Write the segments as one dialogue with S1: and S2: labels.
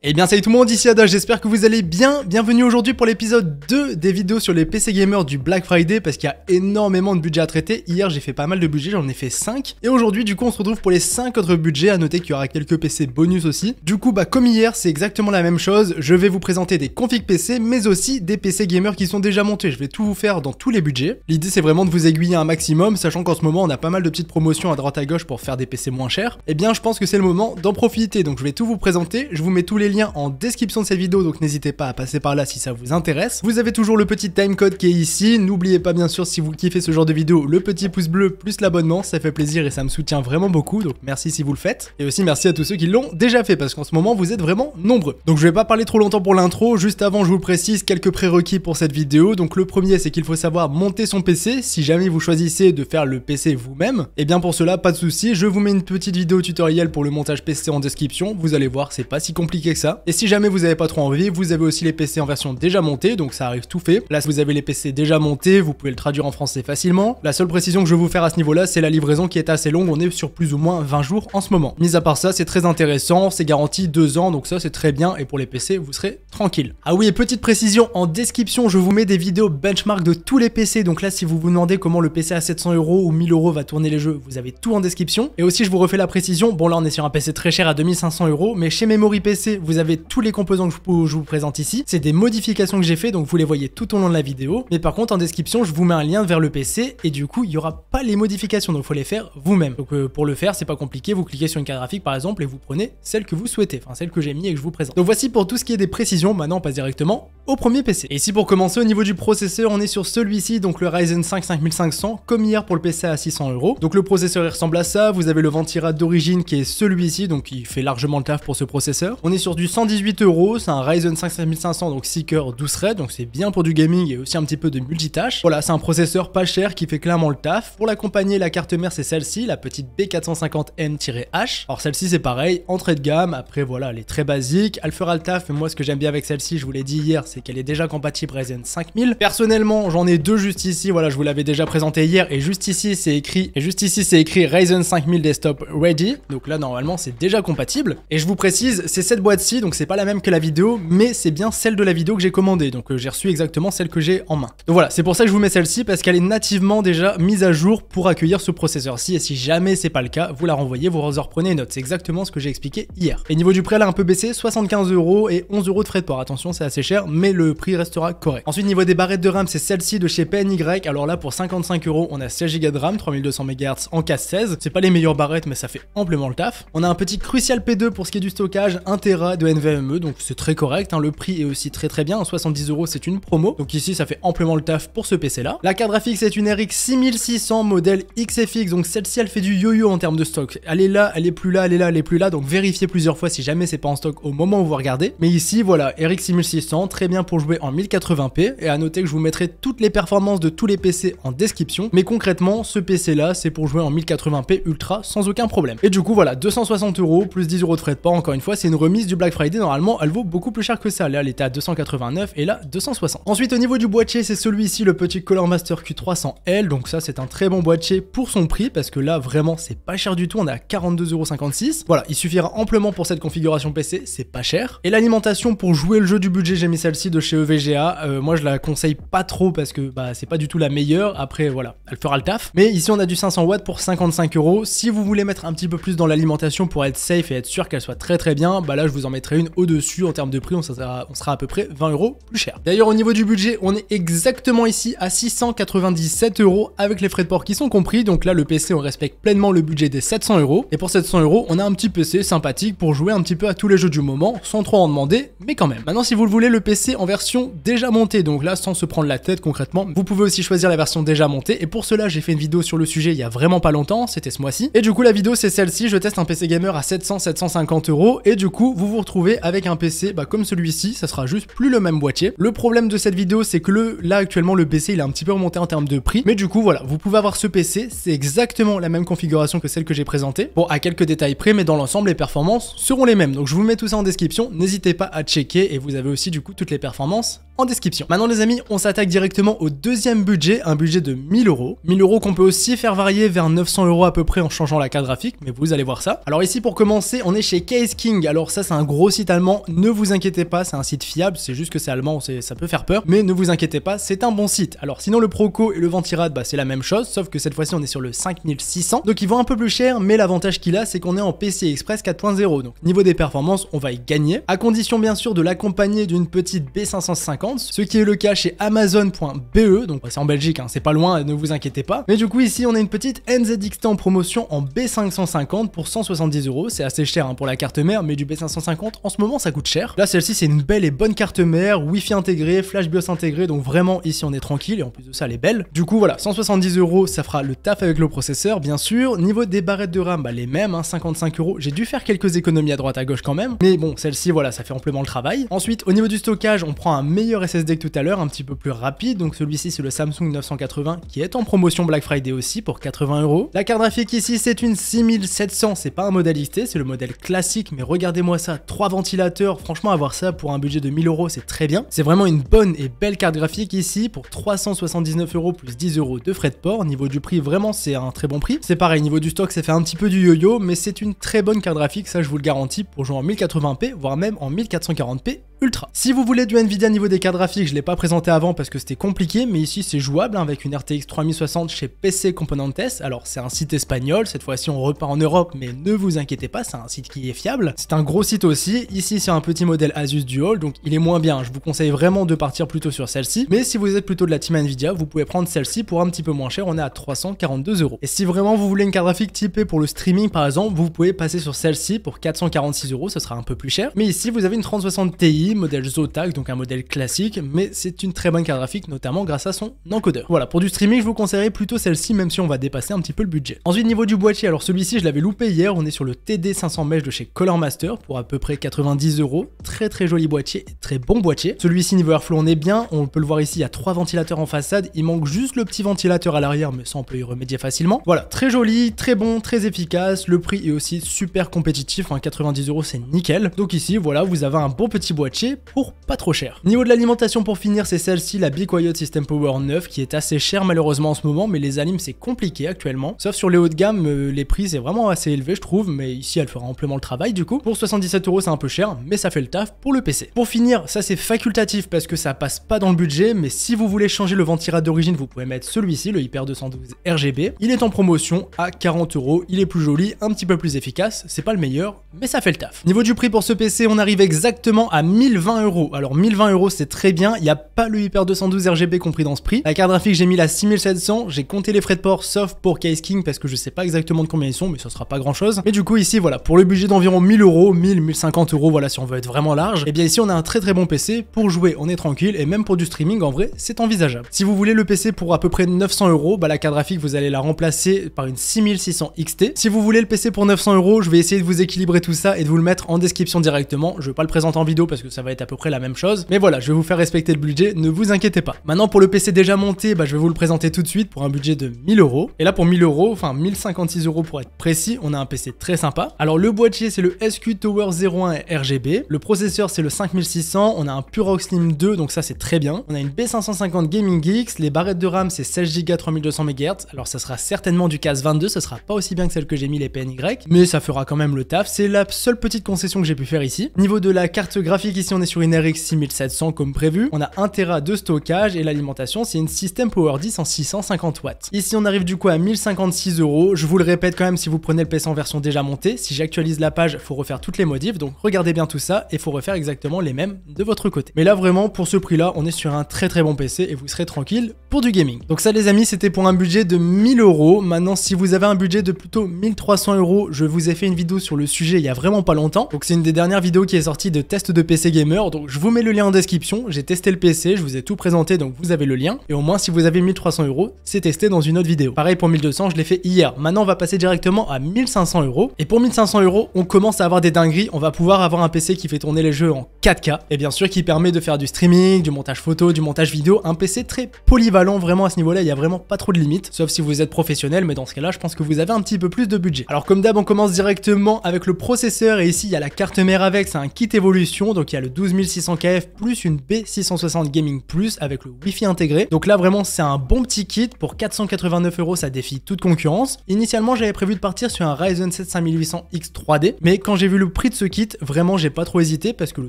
S1: Eh bien salut tout le monde, ici Ada, j'espère que vous allez bien. Bienvenue aujourd'hui pour l'épisode 2 des vidéos sur les PC gamers du Black Friday parce qu'il y a énormément de budgets à traiter. Hier j'ai fait pas mal de budgets, j'en ai fait 5. Et aujourd'hui du coup on se retrouve pour les 5 autres budgets, à noter qu'il y aura quelques PC bonus aussi. Du coup comme hier c'est exactement la même chose, je vais vous présenter des configs PC mais aussi des PC gamers qui sont déjà montés. Je vais tout vous faire dans tous les budgets. L'idée c'est vraiment de vous aiguiller un maximum, sachant qu'en ce moment on a pas mal de petites promotions à droite à gauche pour faire des PC moins chers. Eh bien je pense que c'est le moment d'en profiter, donc je vais tout vous présenter, je vous mets tous les liens en description de cette vidéo, donc n'hésitez pas à passer par là si ça vous intéresse. Vous avez toujours le petit timecode qui est ici, n'oubliez pas bien sûr si vous kiffez ce genre de vidéo, le petit pouce bleu plus l'abonnement, ça fait plaisir et ça me soutient vraiment beaucoup, donc merci si vous le faites. Et aussi merci à tous ceux qui l'ont déjà fait, parce qu'en ce moment vous êtes vraiment nombreux. Donc je vais pas parler trop longtemps pour l'intro, juste avant je vous précise quelques prérequis pour cette vidéo. Donc le premier c'est qu'il faut savoir monter son PC, si jamais vous choisissez de faire le PC vous-même. Et bien pour cela pas de souci, je vous mets une petite vidéo tutoriel pour le montage PC en description, vous allez voir c'est pas si compliqué que ça. Et si jamais vous n'avez pas trop envie, vous avez aussi les PC en version déjà montée, donc ça arrive tout fait. Là, si vous avez les PC déjà montés, vous pouvez le traduire en français facilement. La seule précision que je vais vous faire à ce niveau-là, c'est la livraison qui est assez longue, on est sur plus ou moins 20 jours en ce moment. Mis à part ça, c'est très intéressant, c'est garanti 2 ans, donc ça c'est très bien, et pour les PC, vous serez tranquille. Ah oui, et petite précision, en description, je vous mets des vidéos benchmark de tous les PC, donc là, si vous vous demandez comment le PC à 700 € ou 1000 € va tourner les jeux, vous avez tout en description. Et aussi, je vous refais la précision, bon là, on est sur un PC très cher à 2500 €, mais chez Memory PC, vous avez tous les composants que je vous présente ici, c'est des modifications que j'ai fait, donc vous les voyez tout au long de la vidéo. Mais par contre en description je vous mets un lien vers le PC et du coup il n'y aura pas les modifications, donc il faut les faire vous-même. Donc pour le faire c'est pas compliqué, vous cliquez sur une carte graphique par exemple et vous prenez celle que vous souhaitez, enfin celle que j'ai mis et que je vous présente. Donc voici pour tout ce qui est des précisions. Maintenant on passe directement au premier PC. Et ici pour commencer au niveau du processeur on est sur celui-ci, donc le Ryzen 5 5500 comme hier pour le PC à 600 €. Donc le processeur il ressemble à ça, vous avez le Ventirad d'origine qui est celui-ci, donc il fait largement le taf pour ce processeur. On est sur du 118 €, c'est un Ryzen 5 5500 donc 6 cœurs 12 threads, donc c'est bien pour du gaming et aussi un petit peu de multitâche. Voilà, c'est un processeur pas cher qui fait clairement le taf. Pour l'accompagner, la carte mère c'est celle-ci, la petite B450M-H. Alors celle-ci c'est pareil, entrée de gamme, après voilà, elle est très basique, elle fera le taf, mais moi ce que j'aime bien avec celle-ci, je vous l'ai dit hier, c'est qu'elle est déjà compatible Ryzen 5000. Personnellement, j'en ai deux juste ici, voilà, je vous l'avais déjà présenté hier, et juste ici c'est écrit Ryzen 5000 Desktop Ready. Donc là normalement c'est déjà compatible. Et je vous précise, c'est cette boîte-ci, donc c'est pas la même que la vidéo, mais c'est bien celle de la vidéo que j'ai commandée, donc j'ai reçu exactement celle que j'ai en main. Donc voilà, c'est pour ça que je vous mets celle-ci, parce qu'elle est nativement déjà mise à jour pour accueillir ce processeur-ci, et si jamais c'est pas le cas, vous la renvoyez, vous reprenez une note. C'est exactement ce que j'ai expliqué hier. Et niveau du prix, elle a un peu baissé, 75 € et 11 € de frais de port. Attention, c'est assez cher, mais le prix restera correct. Ensuite, niveau des barrettes de RAM, c'est celle-ci de chez PNY. Alors là, pour 55 €, on a 16 Go de RAM, 3200 MHz en casse 16. C'est pas les meilleures barrettes, mais ça fait amplement le taf. On a un petit Crucial P2 pour ce qui est du stockage, 1 Tera de NVMe, donc c'est très correct, hein. Le prix est aussi très bien, 70 € c'est une promo, donc ici ça fait amplement le taf pour ce PC là. La carte graphique c'est une RX 6600 modèle XFX, donc celle-ci elle fait du yo-yo en termes de stock, elle est là, elle est plus là, elle est là, elle est plus là, donc vérifiez plusieurs fois si jamais c'est pas en stock au moment où vous regardez. Mais ici voilà, RX 6600, très bien pour jouer en 1080p, et à noter que je vous mettrai toutes les performances de tous les PC en description, mais concrètement ce PC là c'est pour jouer en 1080p ultra sans aucun problème. Et du coup voilà, 260 € plus 10 € de frais de port, encore une fois c'est une remise du Black Friday, normalement elle vaut beaucoup plus cher que ça, là elle était à 289 et là 260. Ensuite au niveau du boîtier c'est celui-ci, le petit Color Master Q300L, donc ça c'est un très bon boîtier pour son prix, parce que là vraiment c'est pas cher du tout, on est à 42,56 €. Voilà, il suffira amplement pour cette configuration PC, c'est pas cher. Et l'alimentation pour jouer le jeu du budget, j'ai mis celle-ci de chez EVGA, moi je la conseille pas trop parce que bah c'est pas du tout la meilleure, après voilà, elle fera le taf. Mais ici on a du 500 watts pour 55 €, si vous voulez mettre un petit peu plus dans l'alimentation pour être safe et être sûr qu'elle soit très bien, bah là je vous en mettrai une au-dessus en termes de prix, on sera à peu près 20 € plus cher. D'ailleurs au niveau du budget, on est exactement ici à 697 € avec les frais de port qui sont compris, donc là le PC on respecte pleinement le budget des 700 €, et pour 700 € on a un petit PC sympathique pour jouer un petit peu à tous les jeux du moment, sans trop en demander, mais quand même. Maintenant si vous le voulez, le PC en version déjà montée, donc là sans se prendre la tête concrètement, vous pouvez aussi choisir la version déjà montée, et pour cela j'ai fait une vidéo sur le sujet il y a vraiment pas longtemps, c'était ce mois-ci, et du coup la vidéo c'est celle-ci, je teste un PC gamer à 700-750 €, et du coup vous vous retrouvez avec un PC comme celui-ci, ça sera juste plus le même boîtier. Le problème de cette vidéo c'est que là actuellement le PC il est un petit peu remonté en termes de prix, mais du coup voilà, vous pouvez avoir ce PC, c'est exactement la même configuration que celle que j'ai présentée, bon à quelques détails près, mais dans l'ensemble les performances seront les mêmes, donc je vous mets tout ça en description, n'hésitez pas à checker, et vous avez aussi du coup toutes les performances en description. Maintenant les amis, on s'attaque directement au deuxième budget, un budget de 1000 euros. 1000 euros qu'on peut aussi faire varier vers 900 euros à peu près en changeant la carte graphique, mais vous allez voir ça. Alors ici pour commencer, on est chez Case King. Alors ça c'est un gros site allemand, ne vous inquiétez pas, c'est un site fiable, c'est juste que c'est allemand, ça peut faire peur, mais ne vous inquiétez pas, c'est un bon site. Alors sinon le Proco et le Ventirad, bah, c'est la même chose, sauf que cette fois-ci on est sur le 5600, donc il vaut un peu plus cher, mais l'avantage qu'il a c'est qu'on est en PCI Express 4.0, donc niveau des performances on va y gagner, à condition bien sûr de l'accompagner d'une petite B550, ce qui est le cas chez Amazon.be, donc c'est en Belgique, hein, c'est pas loin, ne vous inquiétez pas, mais du coup ici on a une petite NZXT en promotion en B550 pour 170 euros, c'est assez cher hein, pour la carte mère, mais du B550 en ce moment ça coûte cher. Là celle-ci c'est une belle et bonne carte mère, Wi-Fi intégré, Flash BIOS intégré, donc vraiment ici on est tranquille et en plus de ça elle est belle. Du coup voilà, 170 euros ça fera le taf avec le processeur bien sûr. Niveau des barrettes de RAM, bah les mêmes, hein, 55 euros. J'ai dû faire quelques économies à droite à gauche quand même, mais bon celle-ci voilà ça fait amplement le travail. Ensuite au niveau du stockage on prend un meilleur SSD que tout à l'heure, un petit peu plus rapide, donc celui-ci c'est le Samsung 980 qui est en promotion Black Friday aussi pour 80 euros. La carte graphique ici c'est une 6700, c'est pas un modèle XT, c'est le modèle classique, mais regardez-moi ça, 3 ventilateurs, franchement avoir ça pour un budget de 1000 euros c'est très bien. C'est vraiment une bonne et belle carte graphique ici pour 379 euros plus 10 euros de frais de port. Niveau du prix vraiment c'est un très bon prix. C'est pareil, niveau du stock ça fait un petit peu du yo-yo, mais c'est une très bonne carte graphique, ça je vous le garantis, pour jouer en 1080p, voire même en 1440p Ultra. Si vous voulez du Nvidia niveau des cartes graphiques, je l'ai pas présenté avant parce que c'était compliqué, mais ici c'est jouable hein, avec une RTX 3060 chez PC Componentes. Alors c'est un site espagnol, cette fois-ci on repart en Europe, mais ne vous inquiétez pas, c'est un site qui est fiable. C'est un gros site aussi, ici c'est un petit modèle Asus Dual, donc il est moins bien, je vous conseille vraiment de partir plutôt sur celle-ci, mais si vous êtes plutôt de la team Nvidia, vous pouvez prendre celle-ci pour un petit peu moins cher, on est à 342 euros. Et si vraiment vous voulez une carte graphique typée pour le streaming par exemple, vous pouvez passer sur celle-ci pour 446 euros, ce sera un peu plus cher, mais ici vous avez une 3060 Ti, modèle Zotac, donc un modèle classique, mais c'est une très bonne carte graphique, notamment grâce à son encodeur. Voilà, pour du streaming, je vous conseillerais plutôt celle-ci, même si on va dépasser un petit peu le budget. Ensuite, niveau du boîtier, alors celui-ci, je l'avais loupé hier, on est sur le TD500 Mesh de chez Color Master pour à peu près 90 euros. Très joli boîtier, très bon boîtier. Celui-ci, niveau airflow, on est bien, on peut le voir ici, il y a 3 ventilateurs en façade, il manque juste le petit ventilateur à l'arrière, mais ça on peut y remédier facilement. Voilà, très joli, très bon, très efficace, le prix est aussi super compétitif, hein, 90 euros c'est nickel. Donc ici, voilà, vous avez un bon petit boîtier pour pas trop cher. Niveau de l'alimentation pour finir, c'est celle-ci, la Be Quiet System Power 9, qui est assez chère malheureusement en ce moment, mais les alims c'est compliqué actuellement. Sauf sur les hauts de gamme, les prix c'est vraiment assez élevé je trouve, mais ici elle fera amplement le travail du coup. Pour 77 euros c'est un peu cher, mais ça fait le taf pour le PC. Pour finir, ça c'est facultatif parce que ça passe pas dans le budget, mais si vous voulez changer le Ventirad d'origine, vous pouvez mettre celui-ci, le Hyper 212 RGB. Il est en promotion à 40 euros, il est plus joli, un petit peu plus efficace, c'est pas le meilleur, mais ça fait le taf. Niveau du prix pour ce PC, on arrive exactement à 1020 euros. Alors 1020 euros c'est très bien, il n'y a pas le Hyper 212 RGB compris dans ce prix. La carte graphique j'ai mis la 6700, j'ai compté les frais de port sauf pour Case King parce que je sais pas exactement de combien ils sont, mais ça sera pas grand chose. Mais du coup ici voilà, pour le budget d'environ 1000 euros, 1050 euros, voilà si on veut être vraiment large, et bien ici on a un très bon PC, pour jouer on est tranquille, et même pour du streaming en vrai c'est envisageable. Si vous voulez le PC pour à peu près 900 euros, bah la carte graphique vous allez la remplacer par une 6600 XT. Si vous voulez le PC pour 900 euros, je vais essayer de vous équilibrer tout ça et de vous le mettre en description directement. Je vais pas le présenter en vidéo parce que ça va être à peu près la même chose, mais voilà, je vais vous faire respecter le budget, ne vous inquiétez pas. Maintenant pour le PC déjà monté, bah, je vais vous le présenter tout de suite pour un budget de 1000 euros. Et là pour 1000 euros, enfin 1056 euros pour être précis, on a un PC très sympa. Alors le boîtier c'est le SQ Tower 01 RGB, le processeur c'est le 5600, on a un Purox Slim 2 donc ça c'est très bien. On a une B550 Gaming Geeks, les barrettes de RAM c'est 16 Go 3200 MHz, alors ça sera certainement du CAS 22, ce sera pas aussi bien que celle que j'ai mis les PNY, mais ça fera quand même le taf, c'est la seule petite concession que j'ai pu faire ici. Niveau de la carte graphique ici on est sur une RX 6700 comme prévu, on a 1 Tera de stockage et l'alimentation c'est une System Power 10 en 650 watts. Ici on arrive du coup à 1056 euros, je vous le répète quand même si vous prenez le PC en version déjà montée, si j'actualise la page faut refaire toutes les modifs, donc regardez bien tout ça et faut refaire exactement les mêmes de votre côté. Mais là vraiment pour ce prix là on est sur un très bon PC et vous serez tranquille pour du gaming. Donc ça les amis c'était pour un budget de 1000 euros. Maintenant si vous avez un budget de plutôt 1300 euros, je vous ai fait une vidéo sur le sujet il y a vraiment pas longtemps, donc c'est une des dernières vidéos qui est sortie de test de PC gamer, donc je vous mets le lien en description, j'ai testé le PC, je vous ai tout présenté donc vous avez le lien, et au moins si vous avez 1300 euros, c'est testé dans une autre vidéo. Pareil pour 1200, je l'ai fait hier. Maintenant on va passer directement à 1500 euros, et pour 1500 euros, on commence à avoir des dingueries, on va pouvoir avoir un PC qui fait tourner les jeux en 4K, et bien sûr qui permet de faire du streaming, du montage photo, du montage vidéo, un PC très polyvalent vraiment à ce niveau-là, il y a vraiment pas trop de limites, sauf si vous êtes professionnel, mais dans ce cas-là, je pense que vous avez un petit peu plus de budget. Alors comme d'hab, on commence directement avec le processeur, et ici il y a la carte mère avec, c'est un kit évolution, donc il y a le 12600KF plus une B660 Gaming Plus avec le Wi-Fi intégré. Donc là vraiment c'est un bon petit kit, pour 489 €, ça défie toute concurrence. Initialement j'avais prévu de partir sur un Ryzen 7 5800X 3D, mais quand j'ai vu le prix de ce kit, vraiment j'ai pas trop hésité parce que le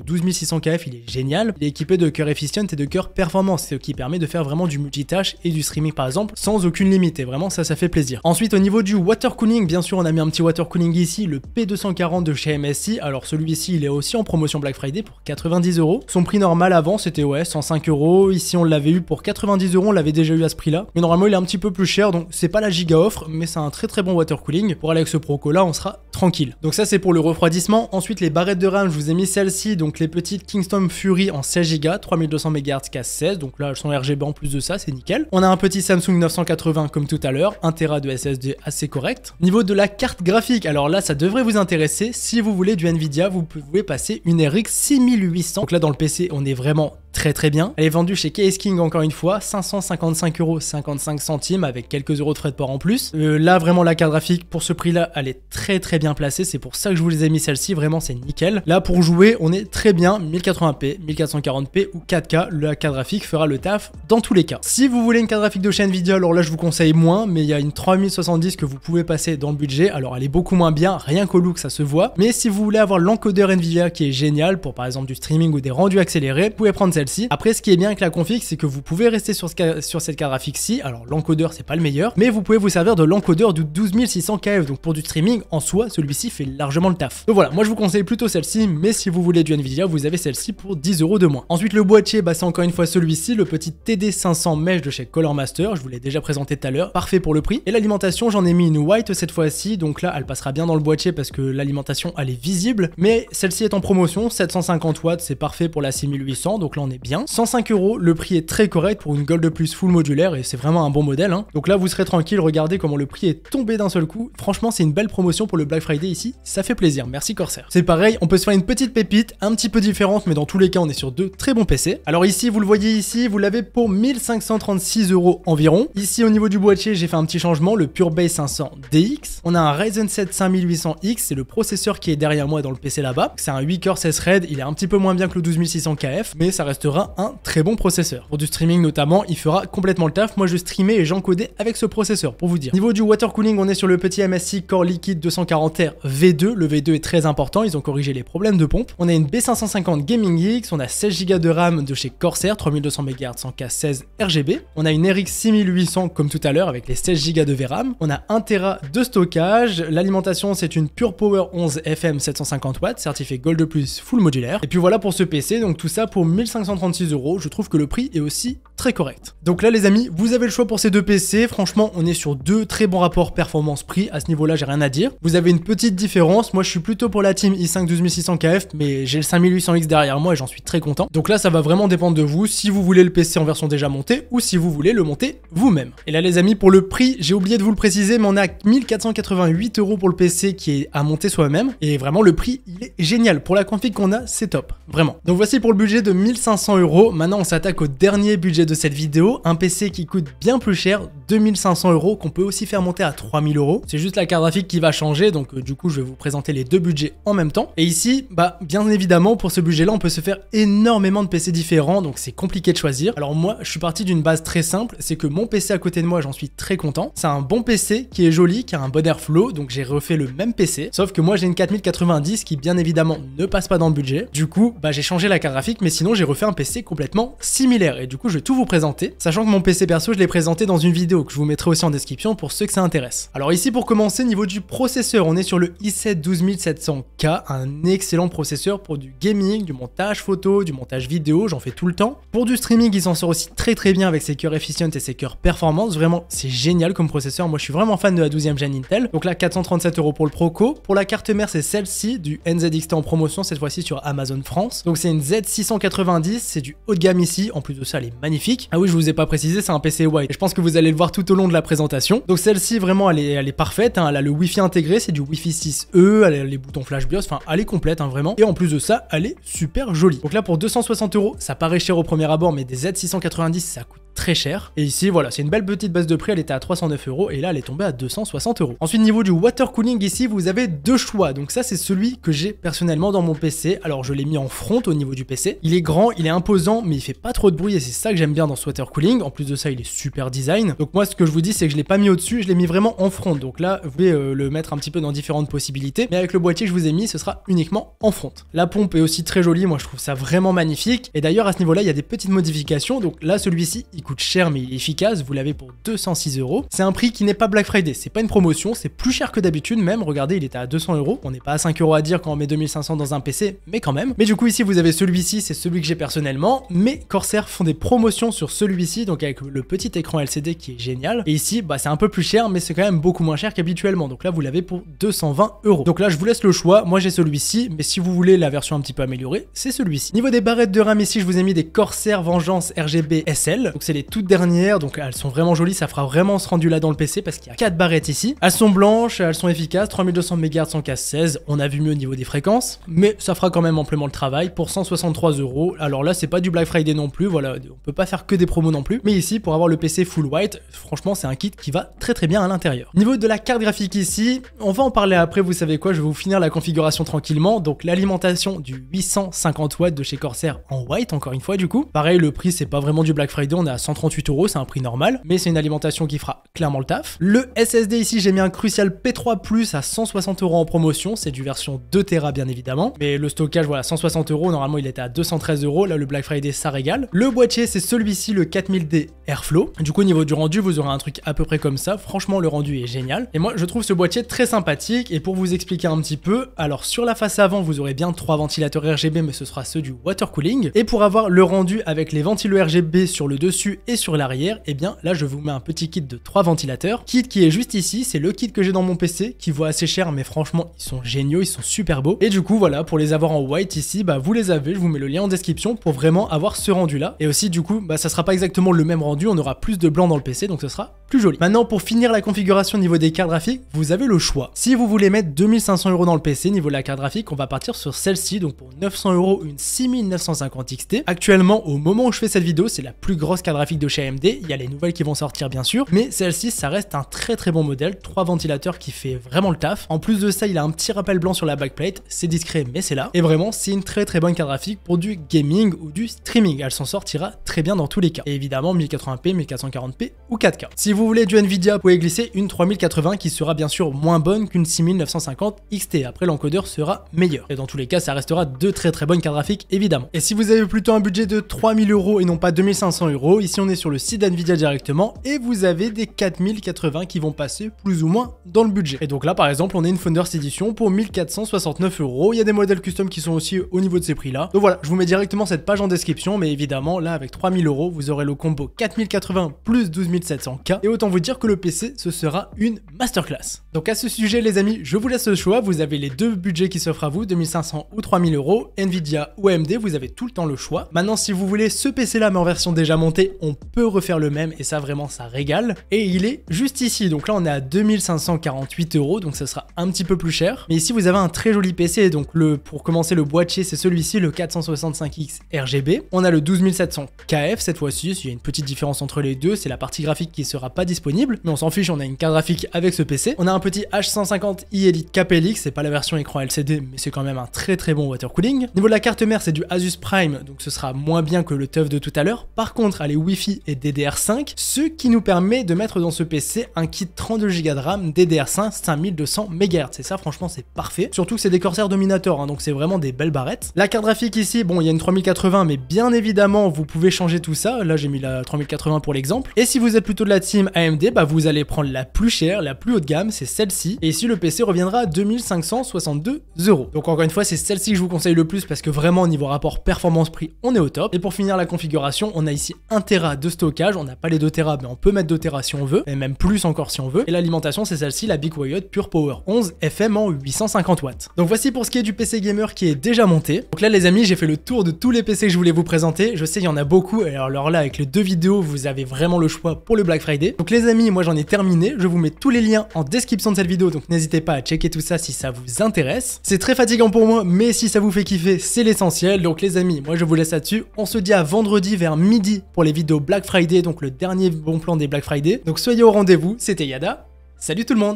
S1: 12600KF il est génial, il est équipé de cœur efficient et de cœur performance, ce qui permet de faire vraiment du multitâche et du streaming par exemple sans aucune limite, et vraiment ça fait plaisir. Ensuite au niveau du water cooling, bien sûr on a mis un petit water cooling ici, le P240 de chez MSI. Alors celui-ci il est aussi en promotion Black Friday pour 90 €. Son prix normal avant c'était 105 €, ici on l'avait eu pour 90 €, on l'avait déjà eu à ce prix là, mais normalement il est un petit peu plus cher, donc c'est pas la giga offre, mais c'est un très bon water cooling. Pour aller avec ce Proco là on sera tranquille. Donc ça c'est pour le refroidissement. Ensuite les barrettes de RAM, je vous ai mis celles-ci, donc les petites Kingston Fury en 16 Go, 3200 MHz casse 16, donc là elles sont RGB en plus de ça, c'est nickel. On a un petit Samsung 980 comme tout à l'heure, 1 Tera de SSD assez correct. Niveau de la carte graphique, alors là ça devrait vous intéresser, si vous voulez du Nvidia, vous pouvez passer une RX 6800. Donc là dans le PC on est vraiment très bien. Elle est vendue chez Case King encore une fois, 555,55 € avec quelques euros de frais de port en plus. Là vraiment la carte graphique pour ce prix là elle est très bien placée, c'est pour ça que je vous les ai mis celle-ci, vraiment c'est nickel. Là pour jouer on est très bien, 1080p, 1440p ou 4K, la carte graphique fera le taf dans tous les cas. Si vous voulez une carte graphique de chez Nvidia, alors là je vous conseille moins, mais il y a une 3070 que vous pouvez passer dans le budget, alors elle est beaucoup moins bien, rien qu'au look ça se voit, mais si vous voulez avoir l'encodeur Nvidia qui est génial pour par exemple du streaming ou des rendus accélérés, vous pouvez prendre celle-ci. Après ce qui est bien avec la config, c'est que vous pouvez rester sur cette carte graphique-ci, alors l'encodeur c'est pas le meilleur, mais vous pouvez vous servir de l'encodeur du 12600KF, donc pour du streaming en soi celui-ci fait largement le taf. Donc voilà, moi je vous conseille plutôt celle-ci, mais si vous voulez du Nvidia vous avez celle-ci pour 10 € de moins. Ensuite le boîtier, c'est encore une fois celui-ci, le petit TD500 Mesh de chez Color Master, je vous l'ai déjà présenté tout à l'heure, parfait pour le prix. Et l'alimentation, j'en ai mis une white cette fois-ci, donc là elle passera bien dans le boîtier parce que l'alimentation elle est visible, mais celle-ci est en promotion, 750 watts, c'est parfait pour la 6800, donc là on est bien. 105 €, le prix est très correct pour une Gold Plus full modulaire et c'est vraiment un bon modèle, hein. Donc là vous serez tranquille, regardez comment le prix est tombé d'un seul coup. Franchement c'est une belle promotion pour le Black Friday ici, ça fait plaisir, merci Corsair. C'est pareil, on peut se faire une petite pépite, un petit peu différente, mais dans tous les cas on est sur deux très bons PC. Alors ici vous le voyez ici, vous l'avez pour 1536 € environ. Ici au niveau du boîtier j'ai fait un petit changement, le PureBase 500 DX. On a un Ryzen 7 5800X, c'est le processeur qui est derrière moi dans le PC là-bas. C'est un 8 core 16 threads, il est un petit peu moins bien que le 12600KF, mais ça restera un très bon processeur. Pour du streaming notamment, il fera complètement le taf. Moi je streamais et j'encodais avec ce processeur pour vous dire. Niveau du water cooling, on est sur le petit MSI Core Liquid 240R V2. Le V2 est très important, ils ont corrigé les problèmes de pompe. On a une B550 Gaming X, on a 16 Go de RAM de chez Corsair, 3200 MHz en casse 16 RGB. On a une RX 6800 comme tout à l'heure avec les 16 Go de VRAM. On a 1 Tera de stockage. L'alimentation c'est une Pure Power 11 FM 750 watts, certifié Gold Plus full modulaire. Et puis voilà pour ce PC, donc tout ça pour 1536 €. Je trouve que le prix est aussi très correct. Donc là les amis, vous avez le choix pour ces deux PC. Franchement on est sur deux très bons rapports performance-prix. À ce niveau là j'ai rien à dire. Vous avez une petite différence. Moi je suis plutôt pour la team i5 12600KF, mais j'ai le 5800X derrière moi et j'en suis très content. Donc là ça va vraiment dépendre de vous, si vous voulez le PC en version déjà montée ou si vous voulez le monter vous-même. Et là les amis, pour le prix, j'ai oublié de vous le préciser, mais on a 1488 € pour le PC qui est à monter soi-même. Et vraiment le prix il est génial. Pour la config qu'on a, c'est top. Vraiment. Donc voici pour le budget de 1500 €. Maintenant on s'attaque au dernier budget de cette vidéo, un PC qui coûte bien plus cher, 2500 € qu'on peut aussi faire monter à 3000 €. C'est juste la carte graphique qui va changer, donc du coup je vais vous présenter les deux budgets en même temps. Et ici, bien évidemment pour ce budget là on peut se faire énormément de PC différents, donc c'est compliqué de choisir. Alors moi je suis parti d'une base très simple, c'est que mon PC à côté de moi j'en suis très content. C'est un bon PC qui est joli, qui a un bon airflow, donc j'ai refait le même PC, sauf que moi j'ai une 4090 qui bien évidemment ne passe pas dans le budget. Du coup j'ai changé la carte graphique, mais sinon j'ai refait un PC complètement similaire et du coup je vais tout vous présenter, sachant que mon PC perso je l'ai présenté dans une vidéo que je vous mettrai aussi en description pour ceux que ça intéresse. Alors ici pour commencer, niveau du processeur, on est sur le i7 12700K, un excellent processeur pour du gaming, du montage photo, du montage vidéo, j'en fais tout le temps. Pour du streaming il s'en sort aussi très bien avec ses cœurs efficient et ses cœurs performance, vraiment c'est génial comme processeur. Moi je suis vraiment fan de la 12e gen Intel. Donc là 437 € pour le Proco. Pour la carte mère c'est celle-ci du NZXT en promotion cette fois-ci sur Amazon France. Donc c'est une Z690, c'est du haut de gamme ici, en plus de ça elle est magnifique. Ah oui je vous ai pas précisé, c'est un PC white et je pense que vous allez le voir tout au long de la présentation. Donc celle-ci vraiment elle est parfaite, hein. Elle a le Wi-Fi intégré, c'est du Wi-Fi 6E, elle a les boutons flash BIOS, enfin elle est complète hein, vraiment. Et en plus de ça elle est super jolie. Donc là pour 260 € ça paraît cher au premier abord, mais des Z690 ça coûte très cher. Et ici voilà, c'est une belle petite base de prix, elle était à 309 € et là elle est tombée à 260 €. Ensuite niveau du water cooling ici vous avez deux choix, donc ça c'est celui que j'ai personnellement dans mon PC. Alors je l'ai mis en front au niveau du PC, il est grand, il est imposant mais il fait pas trop de bruit et c'est ça que j'aime bien dans ce water cooling. En plus de ça il est super design, donc moi ce que je vous dis c'est que je l'ai pas mis au dessus, je l'ai mis vraiment en front, donc là vous pouvez le mettre un petit peu dans différentes possibilités, mais avec le boîtier que je vous ai mis ce sera uniquement en front. La pompe est aussi très jolie, moi je trouve ça vraiment magnifique, et d'ailleurs à ce niveau là il y a des petites modifications, donc là celui-ci il coûte cher mais il est efficace, vous l'avez pour 206 €. C'est un prix qui n'est pas Black Friday, c'est pas une promotion, c'est plus cher que d'habitude même, regardez il était à 200 €, on n'est pas à 5 € à dire quand on met 2500 dans un PC, mais quand même. Mais du coup ici vous avez celui-ci, c'est celui que j'ai personnellement, mais Corsair font des promotions sur celui-ci, donc avec le petit écran LCD qui est génial, et ici bah c'est un peu plus cher mais c'est quand même beaucoup moins cher qu'habituellement, donc là vous l'avez pour 220 €. Donc là je vous laisse le choix, moi j'ai celui-ci, mais si vous voulez la version un petit peu améliorée, c'est celui-ci. Niveau des barrettes de RAM ici je vous ai mis des Corsair Vengeance RGB SL, donc c'est les toutes dernières, donc elles sont vraiment jolies, ça fera vraiment ce rendu là dans le PC parce qu'il y a 4 barrettes ici. Elles sont blanches, elles sont efficaces, 3200 MHz en casse 16, on a vu mieux au niveau des fréquences, mais ça fera quand même amplement le travail pour 163 €. Alors là c'est pas du Black Friday non plus, voilà, on peut pas faire que des promos non plus, mais ici pour avoir le PC full white, franchement c'est un kit qui va très bien à l'intérieur. Niveau de la carte graphique ici, on va en parler après, vous savez quoi, je vais vous finir la configuration tranquillement. Donc l'alimentation du 850 watts de chez Corsair en white, encore une fois du coup. Pareil, le prix c'est pas vraiment du Black Friday, on est à 138 €, c'est un prix normal, mais c'est une alimentation qui fera clairement le taf. Le SSD ici, j'ai mis un Crucial P3+ à 160 € en promotion, c'est du version 2 Tera bien évidemment, mais le stockage voilà 160 €, normalement il était à 213 €, là le Black Friday ça régale. Le boîtier c'est celui-ci, le 4000D Airflow. Du coup au niveau du rendu vous aurez un truc à peu près comme ça, franchement le rendu est génial. Et moi je trouve ce boîtier très sympathique, et pour vous expliquer un petit peu, alors sur la face avant vous aurez bien 3 ventilateurs RGB, mais ce sera ceux du water cooling, et pour avoir le rendu avec les ventilos RGB sur le dessus et sur l'arrière, et bien là je vous mets un petit kit de 3 ventilateurs, kit qui est juste ici, c'est le kit que j'ai dans mon PC, qui vaut assez cher mais franchement ils sont géniaux, ils sont super beaux, et du coup voilà, pour les avoir en white ici, bah vous les avez, je vous mets le lien en description pour vraiment avoir ce rendu là, et aussi du coup bah ça sera pas exactement le même rendu, on aura plus de blanc dans le PC, donc ce sera plus joli. Maintenant pour finir la configuration au niveau des cartes graphiques, vous avez le choix. Si vous voulez mettre 2500 € dans le PC, niveau de la carte graphique, on va partir sur celle-ci, donc pour 900 € une 6950 XT. Actuellement, au moment où je fais cette vidéo, c'est la plus grosse carte graphique de chez AMD, il y a les nouvelles qui vont sortir bien sûr, mais celle-ci ça reste un très bon modèle, 3 ventilateurs qui fait vraiment le taf. En plus de ça, il a un petit rappel blanc sur la backplate, c'est discret mais c'est là, et vraiment c'est une très bonne carte graphique pour du gaming ou du streaming, elle s'en sortira très bien dans tous les cas. Et évidemment 1080p, 1440p ou 4K. Si vous voulez du Nvidia, vous pouvez glisser une 3080 qui sera bien sûr moins bonne qu'une 6950 XT, après l'encodeur sera meilleur. Et dans tous les cas, ça restera de très bonnes cartes graphiques évidemment. Et si vous avez plutôt un budget de 3000 € et non pas 2500 €, ici on est sur le site d'Nvidia directement et vous avez des 4080 qui vont passer plus ou moins dans le budget. Et donc là par exemple, on a une Founders Edition pour 1469 €. Il y a des modèles custom qui sont aussi au niveau de ces prix là. Donc voilà, je vous mets directement cette page en description, mais évidemment là avec 3000 €, vous aurez le combo 4080 plus 12700K, et autant vous dire que le PC ce sera une masterclass. Donc à ce sujet les amis, je vous laisse le choix, vous avez les deux budgets qui s'offrent à vous, 2500 ou 3000 €, Nvidia ou AMD, vous avez tout le temps le choix. Maintenant si vous voulez ce PC là mais en version déjà montée, on peut refaire le même et ça vraiment ça régale, et il est juste ici, donc là on est à 2548 €, donc ça sera un petit peu plus cher, mais ici vous avez un très joli PC, donc pour commencer le boîtier c'est celui-ci, le 465X RGB, on a le 12700 KF cette fois-ci, il y a une petite différence entre les deux, c'est la partie graphique qui sera pas disponible, mais on s'en fiche, on a une carte graphique avec ce PC, on a un petit H150i Elite KPLX, c'est pas la version écran LCD, mais c'est quand même un très bon water cooling. Niveau de la carte mère, c'est du Asus Prime, donc ce sera moins bien que le TUF de tout à l'heure. Par contre, elle est Wi-Fi et DDR5, ce qui nous permet de mettre dans ce PC un kit 32 Go de RAM DDR5 5200 MHz, et ça franchement c'est parfait, surtout que c'est des Corsair Dominator, hein, donc c'est vraiment des belles barrettes. La carte graphique ici, bon il y a une 3080, mais bien évidemment vous pouvez changer tout ça, là j'ai mis la 3080 pour l'exemple, et si vous êtes plutôt de la team AMD, bah vous allez prendre la plus chère, la plus haut de gamme, c'est celle-ci, et ici le PC reviendra à 2562 €. Donc encore une fois c'est celle-ci que je vous conseille le plus parce que vraiment au niveau rapport performance-prix on est au top. Et pour finir la configuration, on a ici 1 Tera de stockage, on n'a pas les 2 Tera mais on peut mettre 2 Tera si on veut, et même plus encore si on veut, et l'alimentation c'est celle-ci, la Big Wyatt Pure Power 11 FM en 850 watts. Donc voici pour ce qui est du PC gamer qui est déjà monté. Donc là les amis, j'ai fait le tour de tous les PC que je voulais vous présenter, je sais il y en a beaucoup, et alors là avec les deux vidéos vous avez vraiment le choix pour le Black Friday. Donc les amis, moi j'en ai terminé, je vous mets tous les liens en description de cette vidéo, donc n'hésitez pas à checker tout ça si ça vous intéresse. C'est très fatigant pour moi, mais si ça vous fait kiffer, c'est l'essentiel. Donc les amis, moi je vous laisse là-dessus, on se dit à vendredi vers midi pour les vidéos vidéo Black Friday, donc le dernier bon plan des Black Friday. Donc soyez au rendez-vous, c'était Yada, salut tout le monde!